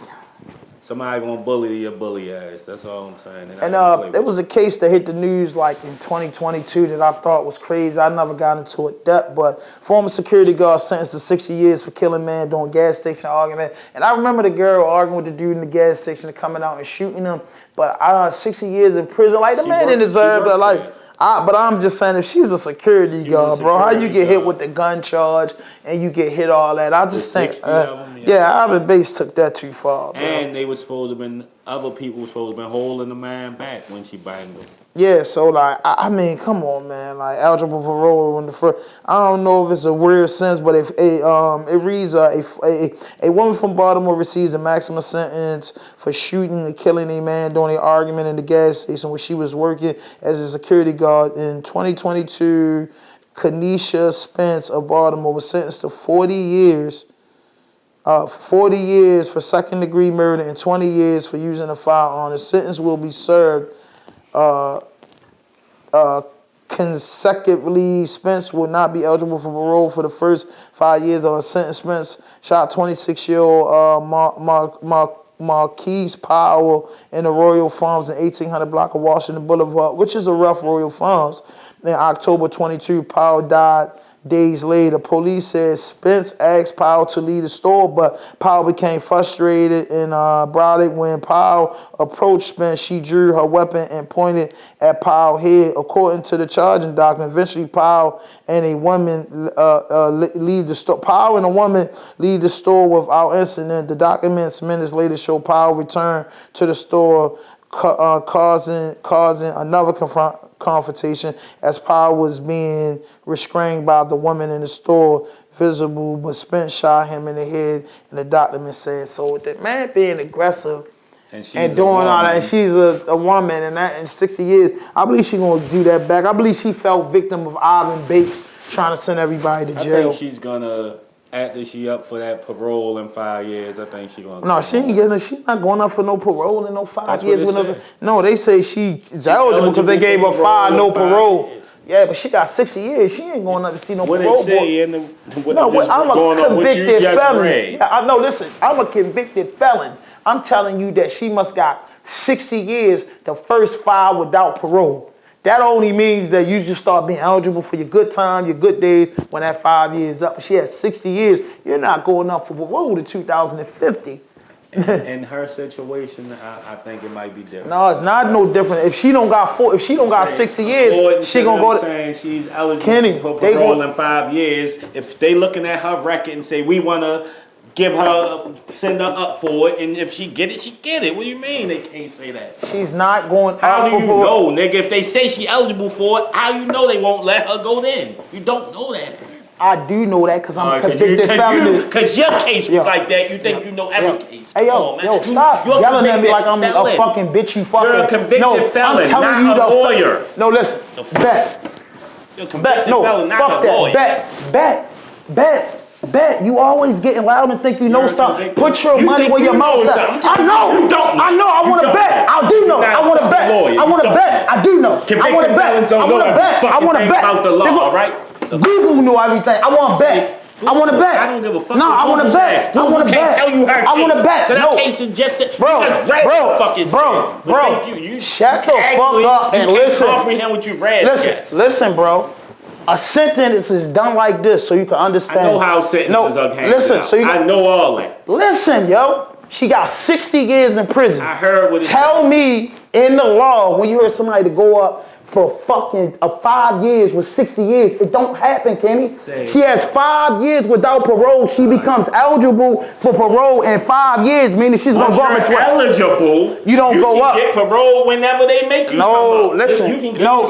somebody gonna bully your bully ass. That's all I'm saying. And there was a case that hit the news like in 2022 that I thought was crazy. I never got into it depth, but former security guard sentenced to 60 years for killing man during gas station argument. And I remember the girl arguing with the dude in the gas station and coming out and shooting him. But 60 years in prison, like the man didn't deserve that life. But I'm just saying, if she's a security guard, bro, how you get hit with the gun charge and you get hit all that? I just think, Ivan Bates took that too far, bro. And they were supposed to have been, other people were supposed to have been holding the man back when she banged him. Yeah, so like, I mean, come on, man. Like, eligible parole in the first. I don't know if it's a weird sense, but if it reads a woman from Baltimore receives a maximum sentence for shooting and killing a man during an argument in the gas station where she was working as a security guard in 2022. Kanisha Spence of Baltimore was sentenced to 40 years. 40 years for second-degree murder and 20 years for using a firearm. The sentence will be served consecutively. Spence will not be eligible for parole for the first 5 years of a sentence. Spence shot 26-year-old Marquise Powell in the Royal Farms in 1800 block of Washington Boulevard, which is a rough Royal Farms. In October 22, Powell died days later. Police said Spence asked Powell to leave the store, but Powell became frustrated and brought it. When Powell approached Spence, she drew her weapon and pointed at Powell's head. According to the charging document, eventually Powell and a woman leave the store. Powell and a woman leave the store without incident. The documents minutes later show Powell return to the store, causing another confrontation as Powell was being restrained by the woman in the store visible, but Spence shot him in the head, and the document said so. With that man being aggressive and doing all that, and she's a woman, and that in 60 years, I believe she's gonna do that back. I believe she fell victim of Ivan Bates trying to send everybody to jail. I think she's gonna. After she up for that parole in 5 years, I think she gonna. No, she ain't getting. She's not going up for no parole in no 5 years. No, they say she's eligible because they gave her 5, no parole. Yeah, but she got 60 years. She ain't going up to see no parole. What they say in the I'm a convicted felon. Yeah, listen, I'm a convicted felon. I'm telling you that she must got 60 years, the first 5 without parole. That only means that you just start being eligible for your good time, your good days when that 5 years up. She has 60 years. You're not going up for parole to 2050. In her situation, I think it might be different. No, it's not no different. If she don't got 60 years, she gonna go to. Saying she's eligible for parole in 5 years. If they looking at her record and say we wanna send her up for it, and if she get it, she get it. What do you mean they can't say that? She's not going up for parole. How do you know, nigga? If they say she eligible for it, how you know they won't let her go then? You don't know that. I do know that because I'm a convicted felon. Because your case was like that. You think you know every case. Hey, yo, stop yelling at me like I'm a fucking bitch. You fucking. You're a convicted felon, I'm telling not you a lawyer. No, listen. Bet. You're a convicted felon, not a lawyer. Bet. You always getting loud and think you know something. Put your money where your mouth's at. I know. You don't. I know. I want to bet. I do know. I want to bet. I want to bet. I do know. I want to bet. I want to bet. I want to bet. About the law, all right? Google know everything. I want to bet. I want to bet. I don't give a fuck. No, I want to bet. I want to bet. Tell you her I want to bet. No. Case is just bro. Shut the fuck up and listen. Comprehend what you read. Listen, bro. A sentence is done like this so you can understand. I know how sentences are handled. Listen, so I know all that. Listen, yo. She got 60 years in prison. I heard what it Tell me in the law when you heard somebody to go up for fucking 5 years with 60 years. It don't happen, Kenny. She has 5 years without parole. She becomes eligible for parole in 5 years, meaning she's going to go up in 12. Eligible. You don't go up. You can get parole whenever they make you come up. Listen. You can get No.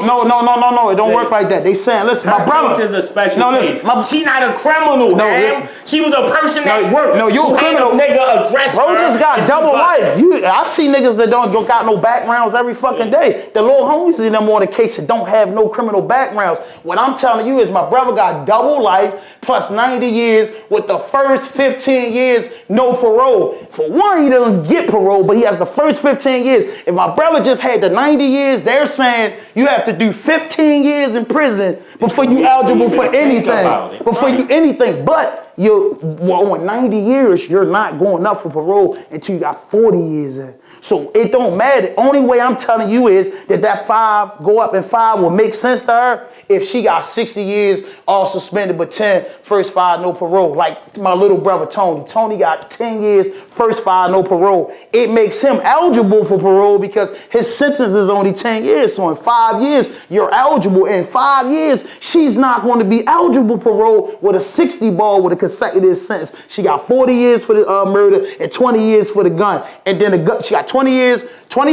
It don't work like that. They saying, listen, my brother. This is a special case. She not a criminal, man. She was a person that worked. No, you a criminal. Nigga aggressor. Bro just got double life. I see niggas that don't got no backgrounds every fucking day. The little homies in them on the case that don't have no criminal backgrounds. What I'm telling you is my brother got double life plus 90 years with the first 15 years no parole. For one, he doesn't get parole, but he has the first 15 years. If my brother just had the 90 years, they're saying you have to do 15 years in prison before you eligible for anything. Before you anything. But on 90 years, you're not going up for parole until you got 40 years in. So it don't matter. Only way I'm telling you is that 5 go up in 5 will make sense to her if she got 60 years all suspended but 10 first 5 no parole. Like my little brother Tony. Tony got 10 years first 5 no parole. It makes him eligible for parole because his sentence is only 10 years. So in 5 years, you're eligible. In 5 years, she's not going to be eligible for parole with a 60 ball with a consecutive sentence. She got 40 years for the murder and 20 years for the gun. And then she got 40 years for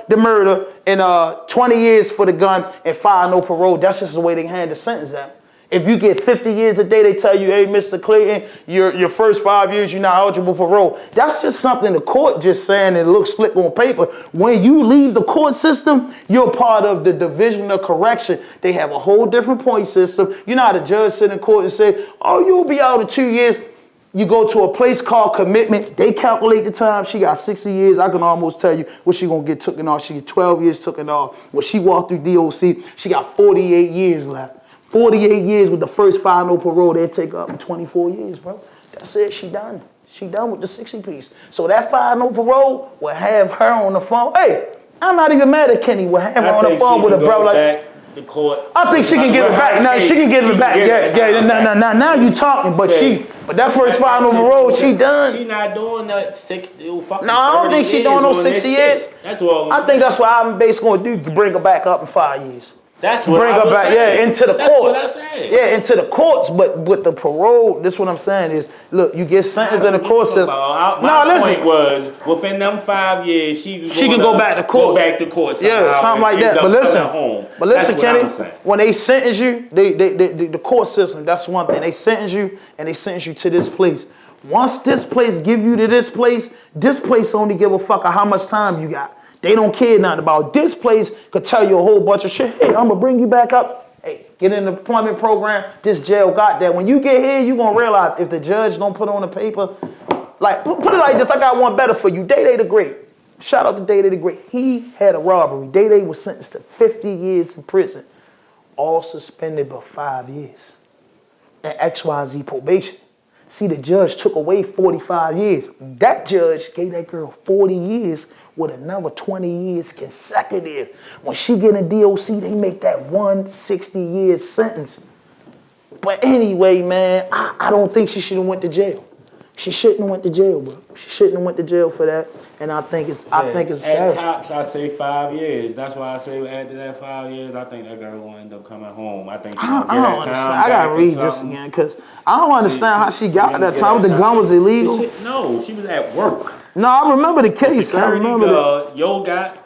the murder and 20 years for the gun and 5 no parole. That's just the way they hand the sentence out. If you get 50 years a day, they tell you, hey, Mr. Clayton, your first 5 years, you're not eligible for parole. That's just something the court just saying and it looks slick on paper. When you leave the court system, you're part of the division of correction. They have a whole different point system. You know how the judge sit in court and say, oh, you'll be out in 2 years. You go to a place called commitment. They calculate the time. She got 60 years. I can almost tell you what she going to get taken off. She get 12 years taken off. When she walked through DOC, she got 48 years left. 48 years with the first 5 no parole. They'll take her up in 24 years, bro. That's it. She done. She done with the 60 piece. So that 5 no parole will have her on the phone. Hey, I'm not even mad at Kenny. Will have her on the phone with a bro like... The court. I think she can give it back. No, she can give it back. Yeah. Now you talking, but that first 5 no parole, she done. She not doing that 60. No, I don't think she doing no 60 years. That's all. I think that's what I'm basically going to do to bring her back up in 5 years. That's what I was saying. Into the courts. That's what I said. Yeah, into the courts, but with the parole, this what I'm saying is, look, you get sentenced in the court system. My point was, within them 5 years, she can go back to court. Go back to court. Yeah, something like that. But listen, Kenny, when they sentence you, the court system, that's one thing. They sentence you, and they sentence you to this place. Once this place give you to this place only give a fuck of how much time you got. They don't care nothing about this place. Could tell you a whole bunch of shit. Hey, I'm gonna bring you back up. Hey, get in the employment program. This jail got that. When you get here, you gonna realize if the judge don't put on the paper, like put it like this. I got one better for you. Day the Great. Shout out to Day the Great. He had a robbery. Day was sentenced to 50 years in prison, all suspended but 5 years, and XYZ probation. See, the judge took away 45 years. That judge gave that girl 40 years with another 20 years consecutive. When she get in DOC, they make that 160-year sentence. But anyway, man, I don't think she should have went to jail. She shouldn't have went to jail, bro. She shouldn't have went to jail for that. And I think it's at tops, I say 5 years. That's why I say after that 5 years, I think that girl will end up coming home. I think I don't understand. I gotta read this again because I don't understand how she got that time. The gun was illegal. No, she was at work. No, I remember the case. I remember that. Yo got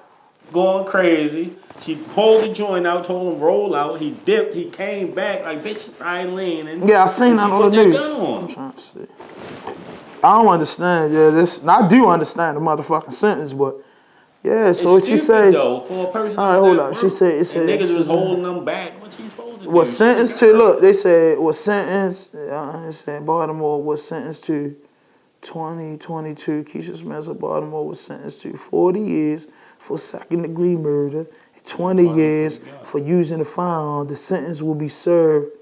going crazy. She pulled the joint out, told him roll out. He dipped. He came back like bitch, I ain't leaning. Yeah, I seen that on the news. I'm trying to see. I don't understand. Yeah, I do understand the motherfucking sentence, but yeah. So what she say? Though, for a person all right, hold up. She said niggas was holding them back. What she supposed to do? Was sentenced to look? They said was sentenced. They said Baltimore was sentenced to 2022. Keisha Smith of Baltimore was sentenced to 40 years for second-degree murder, and 20 years for using a firearm. The sentence will be served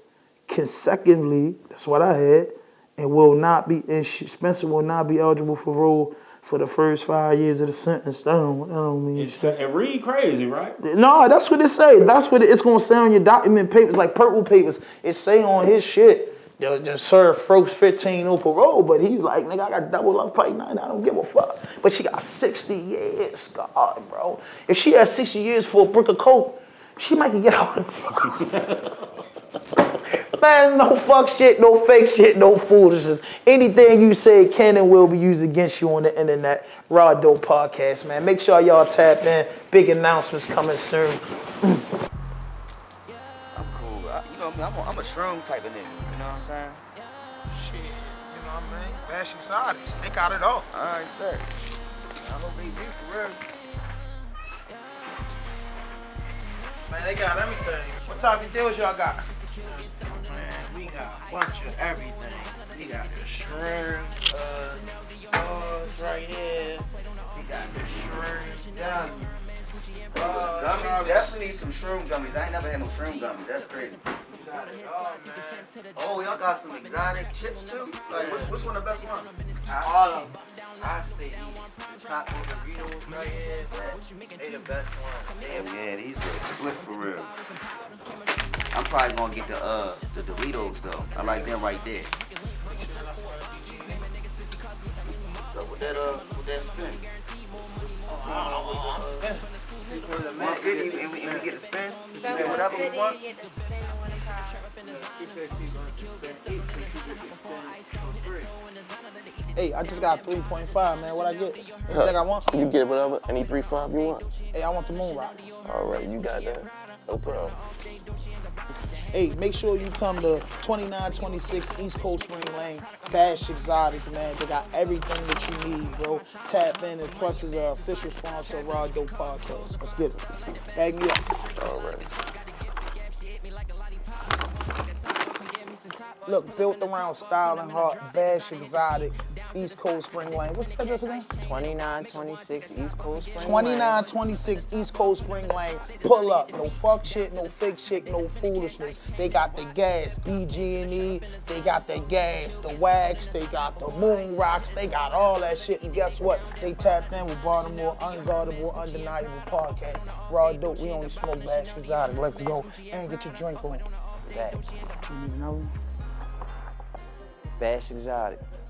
consecutively. That's what I had. And will not be. And Spencer will not be eligible for parole for the first 5 years of the sentence. That don't mean it read crazy, right? No, that's what it say. That's what it's gonna say on your document papers, like purple papers. It say on his shit just served first 15 on parole, but he's like, nigga, I got double life fight night. I don't give a fuck. But she got 60 years, God, bro. If she had 60 years for a brick of coke, she might get out. Man, no fuck shit, no fake shit, no foolishness. Anything you say can and will be used against you on the internet. RAWDOPE Podcast, man. Make sure y'all tap in. Big announcements coming soon. I'm cool. You know me, I'm a shroom type of nigga. You know what I'm saying? Shit, you know what I mean? Bash exotic. Stick out it all. All right, sir. I hope they do for real. Man, they got everything. What type of deals y'all got? Man, we got a bunch of everything. We got the shrimp, sauce right here. We got the shrimp gummy. Gummies, definitely need some shroom gummies. I ain't never had no shroom gummies. That's crazy. We got it all, man. Oh, y'all got some exotic chips too? Like, which one the best one? All of them. I say the top of the Doritos right here. They the best ones. Yeah, these are slick for real. I'm probably gonna get the Doritos though. I like them right there. So with that spin. I'm spinning. 150 and we get a spin. And whatever we want. Hey, I just got 3.5, man. What I get? Anything I want? You get whatever, any 3-5 you want. Hey, I want the moon rock. All right, you got that. No problem. Hey, make sure you come to 2926 East Coast Spring Lane, Bash Exotic, man. They got everything that you need, bro. Tap in, and plus is an official sponsor of RAWDOPE Podcast. Let's get it. Bag me up. All right. Look, built around style and heart, Bash Exotic, East Coast Spring Lane. What's the address again? 2926 East Coast Spring 2926 East Coast Spring Lane. Pull up. No fuck shit, no fake shit, no foolishness. They got the gas, BG&E. They got the gas, the wax. They got the moon rocks. They got all that shit. And guess what? They tapped in with Baltimore Unguardable, Undeniable Podcast. RAWDOPE, we only smoke Bash Exotic. Let's go. And get your drink on. Facts. You need another one? Bash Exotics.